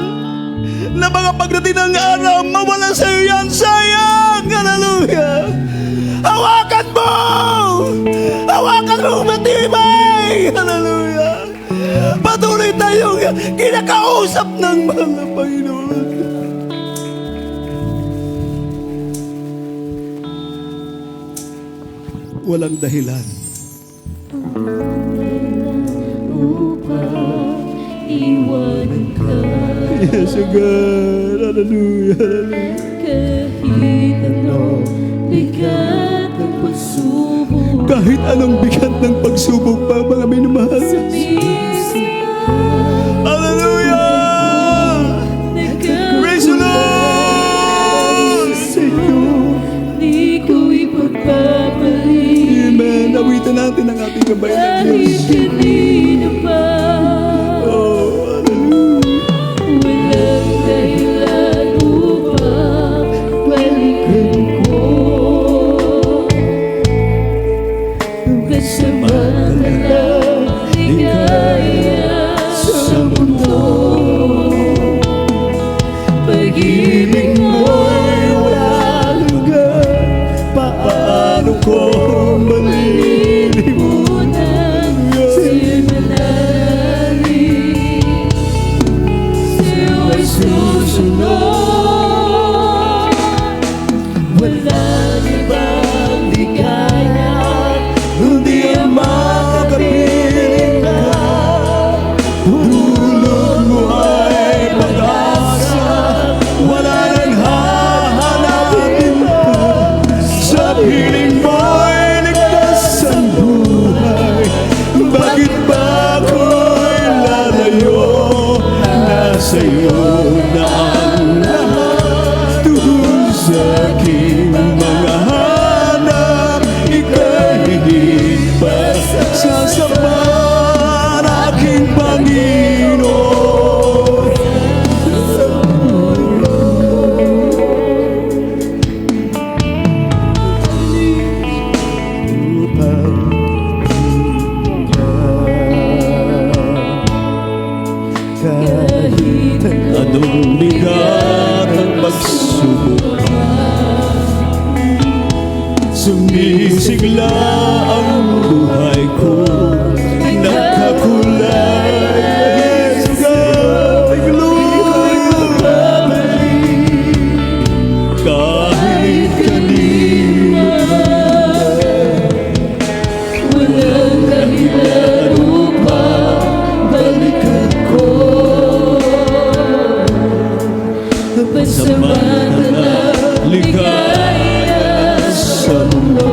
na mga pagdating ng araw, mawala sa iyo yan. Sayang. Hallelujah. Hawakan mo. Hawakan mo matibay. Hallelujah. Patuloy tayong kinakausap ng mahal na Panginoon. Walang dahilan upang iwanan ka. Yes, O God. Hallelujah. Hallelujah. Kahit anong bigat ng pagsubok, Kahit anong bigat ng pagsubok pa, mga minamahal. sumisigla, Hallelujah. Praise the Lord. di ko ipagpapalik. Amen. Awitan natin ang ating gabay ng Kahit Diyos. kanina pa, Oh, hallelujah. walang dahilan upang balikan ko. Kasamantalang ligaya sa mundo, pag-ibig mo'y walang hanggan. Paano ko Malilimutan sa'yo'y mananalig, sa'yo'y susunod. Walang ibang ligaya, hindi ang makapiling ka. Dulot mo ay pag-asa. Wala nang hahanapin pa. Sa piling mo'y ligtas ang buhay. Bakit ba ako'y lalayo? Nasa iyo na ang lahat. Tuhod sa aking mga hanap, ika'y higit pa sa sapat aking Panginoon. kahit Anong bigat ang pagsubok, sumisigla ang buhay ko. Nagkakulay, yes, God, kahit kanino walang dahilan upang balikan ko. Pansamantalang ligaya sa mundo,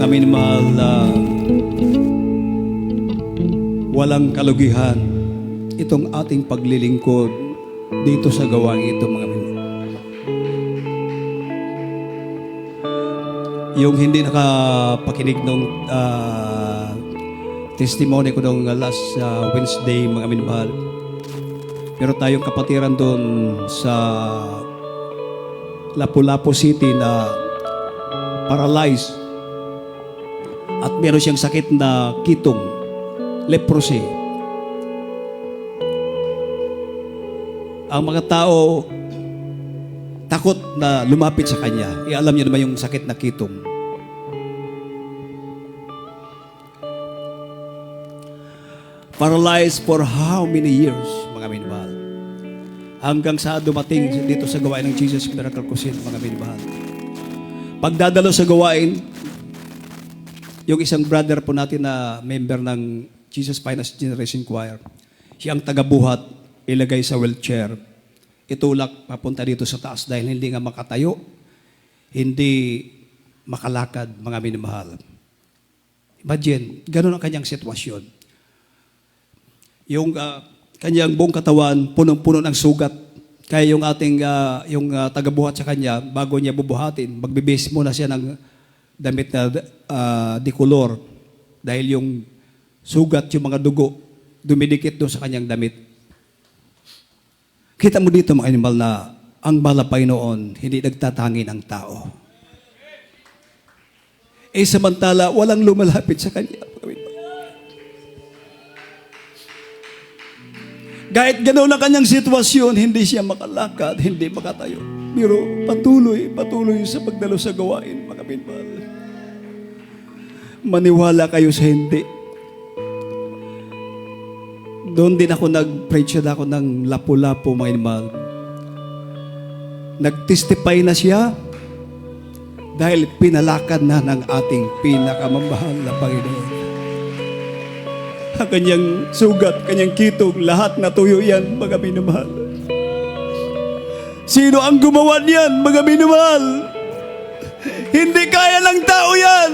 mga minamahal, walang kalugihan itong ating paglilingkod dito sa gawain ito, mga minamahal. Yung hindi nakapakinig nung testimony ko nung last Wednesday, mga minamahal, pero tayong kapatiran doon sa Lapu-Lapu City na paralyzed at meron siyang sakit na kitong, leprosy. Ang mga tao takot na lumapit sa kanya. Alam niyo naman yung sakit na kitong. Paralyzed for how many years, mga minamahal? Hanggang sa dumating dito sa gawain ng Jesus Miracle Crusade, mga minamahal. Pagdadalo sa gawain, yung isang brother po natin na member ng Jesus Finest Generation Choir, siyang tagabuhat, ilagay sa wheelchair, itulak papunta dito sa taas dahil hindi nga makatayo, hindi makalakad, mga minamahal. Imagine, ganun ang kanyang sitwasyon. Yung kanyang buong katawan, punong-puno ng sugat. Kaya yung ating tagabuhat sa kanya, bago niya bubuhatin, magbibase muna siya ng damit na dikolor. Dahil yung sugat, yung mga dugo, dumidikit doon sa kanyang damit. Kita mo dito, mga animal, na ang malapay noon, hindi nagtatangi ng tao. Samantala, walang lumalapit sa kanya. Kahit ganoon ang kanyang sitwasyon, hindi siya makalakad, hindi makatayo. Pero patuloy sa pagdalo sa gawain, mga minamahal. Maniwala kayo sa hindi. Doon din ako nag-preach ako ng Lapu-Lapu, mga minamahal. Nag-testify na siya dahil pinalakad na ng ating pinakamamahal na Panginoon. Ang kanyang sugat, kanyang kitog, lahat natuyo yan, mga minamahal. Sino ang gumawa niyan, mga minamahal? Hindi kaya ng tao yan.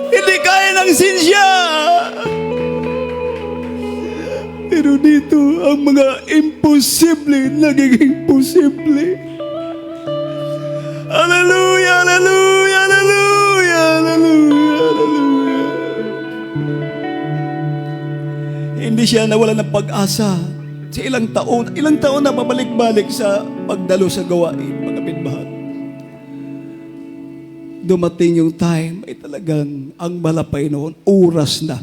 Hindi kaya ng sinsya. Pero dito, ang mga imposible, nagiging posible. Hallelujah, hallelujah, hallelujah, hallelujah, hallelujah. Hindi siya nawala ng pag-asa sa ilang taon na babalik-balik sa pagdalo sa gawain, mga minamahal. Dumating yung time, ay talagang ang malapay noon, oras na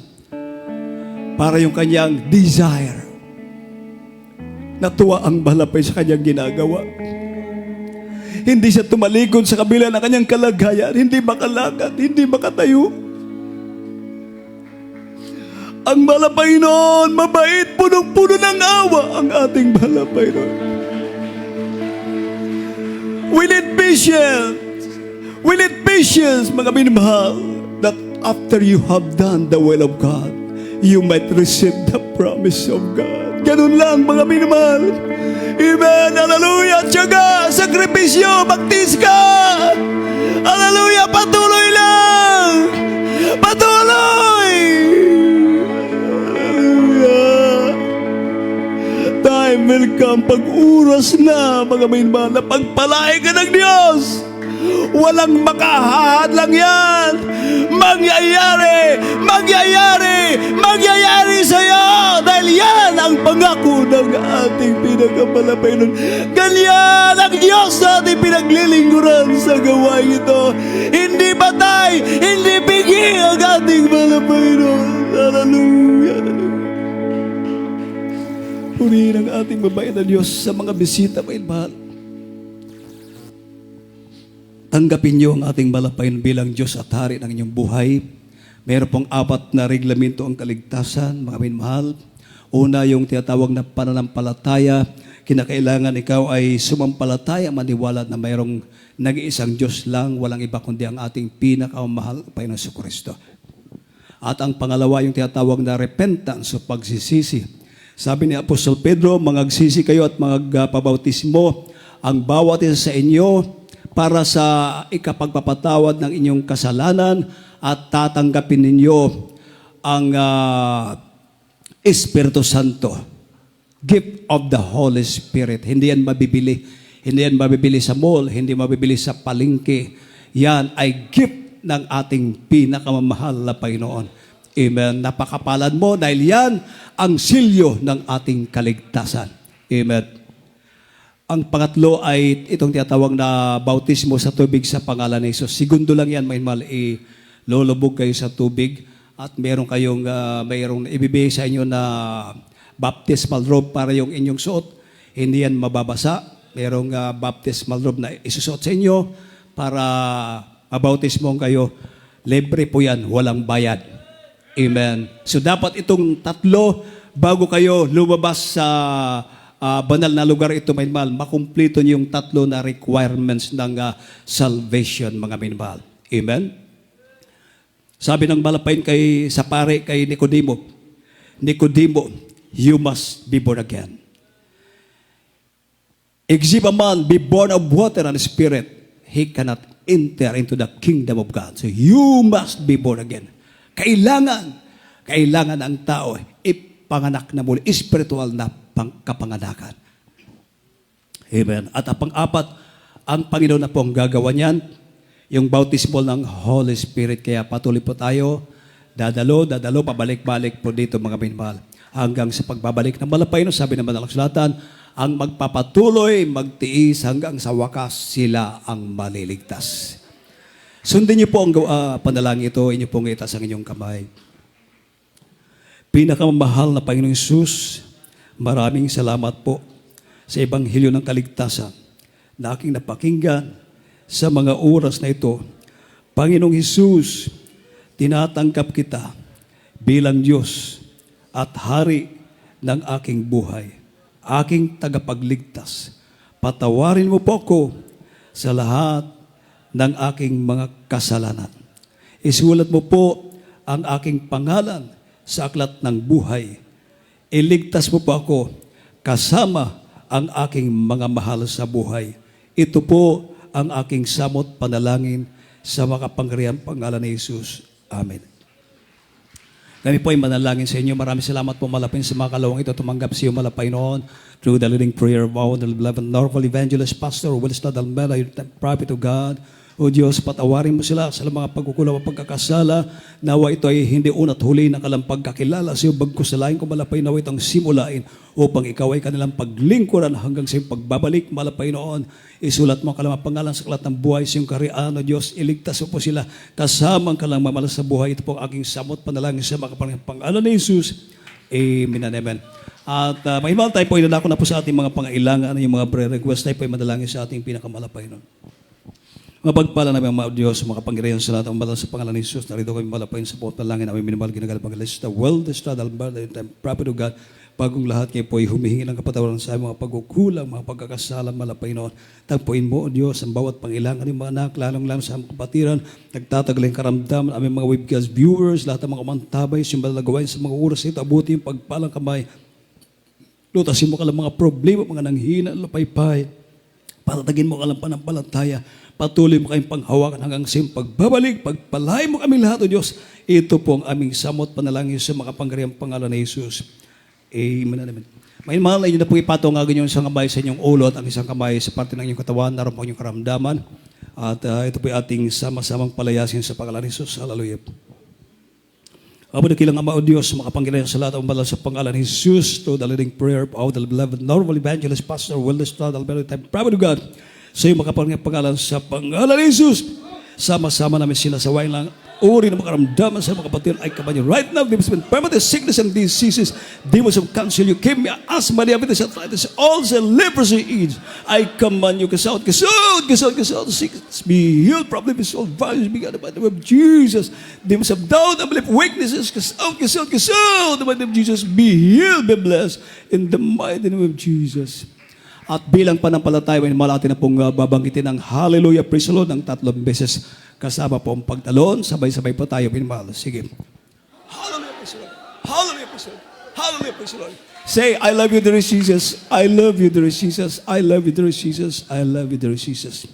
para yung kanyang desire. Natuwa ang malapay sa kanyang ginagawa. Hindi siya tumalikod sa kabila ng kanyang kalagayan, hindi makalakad, hindi makatayo. Ang malapay noon, mabait, punong-puno ng awa ang ating malapay noon. We need patience. We need patience, mga minamahal, that after you have done the will of God, you might receive the promise of God. Ganun lang, mga minamahal. Amen. Hallelujah. Tiyaga, sakripisyo, magtis ka. Hallelujah. Patuloy lang. Patuloy. Time will come, pag-uras na, mga minamahal, na pagpalain ka ng Diyos. Walang makahadlang yan. Mangyayari, mangyayari, mangyayari sa'yo. Dahil yan ang pangako ng ating pinakamalapay nun. Ganyan ang Diyos na ating pinaglilingkuran sa gawain ito. Hindi patay, hindi bigi ang ating malapay nun. Hallelujah. Purihin ang ating mabait na Diyos sa mga bisita, may mahal. Tanggapin niyo ang ating malapayan bilang Diyos at Hari ng inyong buhay. Mayroon pong 4 na reglamento ang kaligtasan, mga minamahal. Una, yung tinatawag na pananampalataya. Kinakailangan ikaw ay sumampalataya, maniwala na mayroong nag-iisang Diyos lang, walang iba kundi ang ating pinakamahal, Panginoon Jesucristo. At ang pangalawa, yung tinatawag na repentance o pagsisisi. Sabi ni Apostol Pedro, mangagsisi kayo at magpabautismo ang bawat isa sa inyo para sa ikapagpapatawad ng inyong kasalanan at tatanggapin ninyo ang Espiritu Santo. Gift of the Holy Spirit. Hindi yan mabibili. Hindi yan mabibili sa mall. Hindi mabibili sa palengke. Yan ay gift ng ating pinakamamahal na Panginoon. Amen. Napakapalad mo dahil yan ang silyo ng ating kaligtasan. Amen. Ang pangatlo ay itong tinatawag na bautismo sa tubig sa pangalan ni Jesus. Segundo lang yan, mainmal, lulubog kayo sa tubig at mayroong ibibigay sa inyo na baptismal robe para yung inyong suot. Hindi yan mababasa. Mayroong baptismal robe na isusuot sa inyo para mabautismo kayo. Libre po yan, walang bayad. Amen. So dapat itong tatlo, bago kayo lumabas sa banal na lugar ito, minmal, makumpleto niyo yung tatlo na requirements ng salvation, mga minmal. Amen? Sabi ng malapain sa pare kay Nicodemo, Nicodemo, you must be born again. Except a man be born of water and spirit, he cannot enter into the kingdom of God. So you must be born again. Kailangan ang tao ipanganak na muli, spiritual na kapanganakan. Amen. At ang pang-apat, ang Panginoon na po ang gagawa niyan, yung bautismo ng Holy Spirit. Kaya patuloy po tayo, dadalo, pabalik-balik po dito mga minmahal. Hanggang sa pagbabalik ng malapay, sabi ng Madalang Sulatan, ang magpapatuloy, magtiis hanggang sa wakas sila ang maliligtas. Sundin niyo po ang panalangin ito, inyo pong itaas ang inyong kamay. Pinakamahal na Panginoong Hesus, maraming salamat po sa Ebanghelyo ng Kaligtasan na aking napakinggan sa mga oras na ito. Panginoong Hesus, tinatanggap kita bilang Diyos at Hari ng aking buhay, aking tagapagligtas. Patawarin mo po ako sa lahat ng aking mga kasalanan. Isulat mo po ang aking pangalan sa aklat ng buhay. Iligtas mo po ako kasama ang aking mga mahal sa buhay. Ito po ang aking samot panalangin sa makapangyarihang pangalan ni Jesus. Amen. Kami po ay manalangin sa inyo. Maraming salamat po malapin sa mga kalawang ito. Tumanggap sa iyo malapay noon through the leading prayer of our beloved Norval Evangelist Pastor Wilson Almela, the prophet of God. O Diyos, patawarin mo sila sa mga pagkukulang at pagkakasala. Nawa ito ay hindi una't huli na kalang pagkakilala sa iyo. Bagkus sa laing kumalapay, nawa itong simulain upang ikaw ay kanilang paglingkuran hanggang sa iyong pagbabalik malapay noon. Isulat mo kalang pangalan sa aklat ng buhay sa iyong kariyan. O Diyos, iligtas mo po sila kasamang kalang mamalas sa buhay. Ito po ang aking samot panalangin sa mga pangalan ni Jesus. Amen and amen. At mahimahal tayo po, inanako na po sa ating mga pangailangan, yung mga prayer request tayo po ay madalangin sa ating pinakamalapay noon. Mapagpala namin ang mga Diyos, makapangyarihan sa lahat ang banal sa pangalan ni Jesus. Narito kami malapain sa puot na langin, aming minimahal ginagalang pangalista. Well, the strad, albar, the prophet of God, bagong lahat kayo po ay humihingi ng kapatawaran sa mga pagkukulang, mga pagkakasala, malapay noon. Tagpuin mo, O Diyos, ang bawat pangilangan ng mga anak, lalong-lalong sa aming kapatiran, nagtatagaling karamdaman, aming mga webcast viewers, lahat ng mga mantabay, simbala na gawain sa mga oras ito, abuti yung pagpalang kamay. Lutasin mo ka lang mga problema, mga nanghina, lapaypay. Patatagin mo ka lang panampalataya. Patuloy mo kayong panghawakan hanggang sa iyong pagbabalik. Pagpalain mo kami lahat, O Diyos. Ito po ang aming samot panalangin sa makapangyarihang pangalan ni Jesus. Amen. Amen. May mahal na inyo na po ipatong agad yung isang kamay sa inyong ulo at ang isang kamay sa parte ng inyong katawan. Naroon po ang inyong karamdaman. At ito po ating sama-samang palayasin sa pangalan ni Jesus. Hallelujah. Abo na kilang Ama o Diyos, makapangyarihan sa lahat ang banal sa pangalan ni Jesus, through the leading prayer of the beloved Norval Evangelist Pastor Willis Todd Alberto, prophet of God, sa iyo makapangyarihan pangalan sa pangalan ni Jesus. Sama-sama namin sinasaway lang uri ng makaramdaman sa mga kapatid ay kabanyo. Right now, demons of infirmity, sickness and diseases, demons of cancer, leukemia, asthma, diabetes, arthritis, ulcer, leprosy, AIDS. I command you, cast out, sickness be healed, problem be solved, violence be gone by the name of Jesus. Demons of doubt, unbelief, weaknesses, cast out, the mighty name of Jesus, be healed, be blessed, in the mighty name of Jesus. At bilang panampalataya, malati na pong babanggitin ang Hallelujah, praise the Lord ng 3 beses. Kasama po ang pagtalon, sabay-sabay po tayo pinamahal. Sige. Hallelujah, praise the Lord. Hallelujah, praise the Lord. Hallelujah, praise the Lord. Say, I love you, dear Jesus. I love you, dear Jesus. I love you, dear Jesus. I love you, dear Jesus.